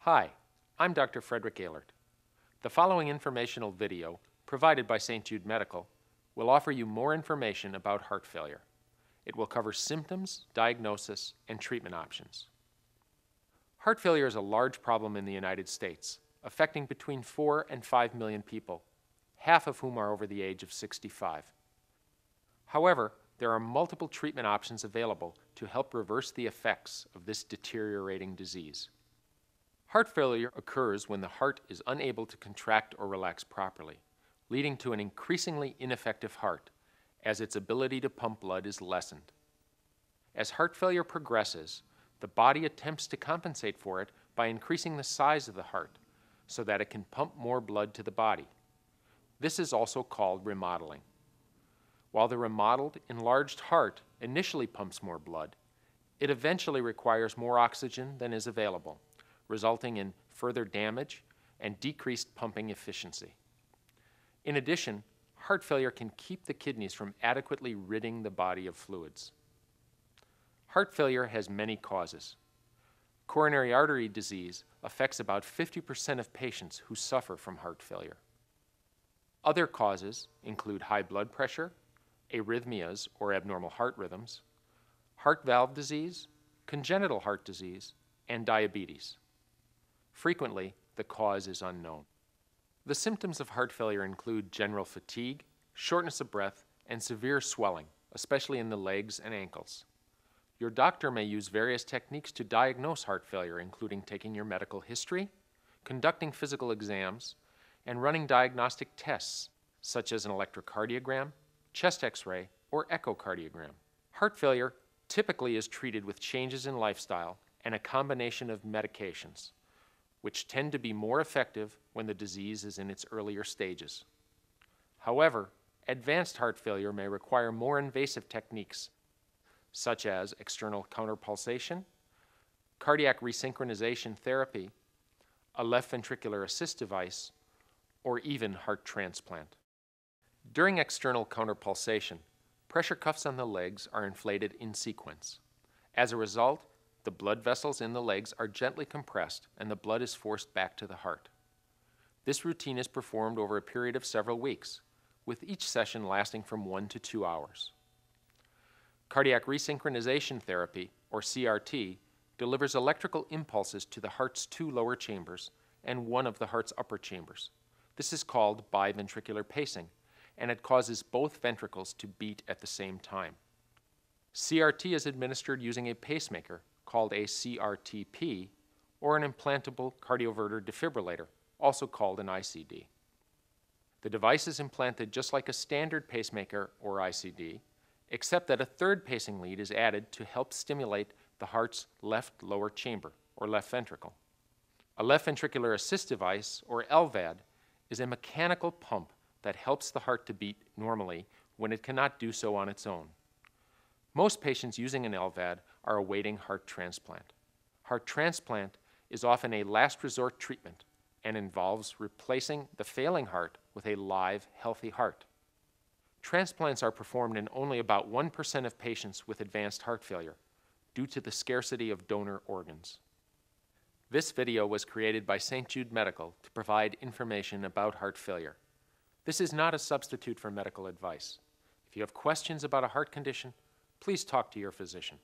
Hi, I'm Dr. Frederick Ehlert. The following informational video, provided by St. Jude Medical, will offer you more information about heart failure. It will cover symptoms, diagnosis, and treatment options. Heart failure is a large problem in the United States, affecting between 4 and 5 million people, half of whom are over the age of 65. However, there are multiple treatment options available to help reverse the effects of this deteriorating disease. Heart failure occurs when the heart is unable to contract or relax properly, leading to an increasingly ineffective heart, as its ability to pump blood is lessened. As heart failure progresses, the body attempts to compensate for it by increasing the size of the heart so that it can pump more blood to the body. This is also called remodeling. While the remodeled, enlarged heart initially pumps more blood, it eventually requires more oxygen than is available, resulting in further damage and decreased pumping efficiency. In addition, heart failure can keep the kidneys from adequately ridding the body of fluids. Heart failure has many causes. Coronary artery disease affects about 50% of patients who suffer from heart failure. Other causes include high blood pressure, arrhythmias or abnormal heart rhythms, heart valve disease, congenital heart disease, and diabetes. Frequently, the cause is unknown. The symptoms of heart failure include general fatigue, shortness of breath, and severe swelling, especially in the legs and ankles. Your doctor may use various techniques to diagnose heart failure, including taking your medical history, conducting physical exams, and running diagnostic tests, such as an electrocardiogram, chest X-ray, or echocardiogram. Heart failure typically is treated with changes in lifestyle and a combination of medications, which tend to be more effective when the disease is in its earlier stages. However, advanced heart failure may require more invasive techniques, such as external counterpulsation, cardiac resynchronization therapy, a left ventricular assist device, or even heart transplant. During external counterpulsation, pressure cuffs on the legs are inflated in sequence. As a result, the blood vessels in the legs are gently compressed and the blood is forced back to the heart. This routine is performed over a period of several weeks, with each session lasting from 1 to 2 hours. Cardiac resynchronization therapy, or CRT, delivers electrical impulses to the heart's 2 lower chambers and one of the heart's upper chambers. This is called biventricular pacing, and it causes both ventricles to beat at the same time. CRT is administered using a pacemaker called a CRTP, or an implantable cardioverter defibrillator, also called an ICD. The device is implanted just like a standard pacemaker or ICD, except that a third pacing lead is added to help stimulate the heart's left lower chamber, or left ventricle. A left ventricular assist device, or LVAD, is a mechanical pump that helps the heart to beat normally when it cannot do so on its own. Most patients using an LVAD are awaiting heart transplant. Heart transplant is often a last resort treatment and involves replacing the failing heart with a live, healthy heart. Transplants are performed in only about 1% of patients with advanced heart failure due to the scarcity of donor organs. This video was created by St. Jude Medical to provide information about heart failure. This is not a substitute for medical advice. If you have questions about a heart condition, please talk to your physician.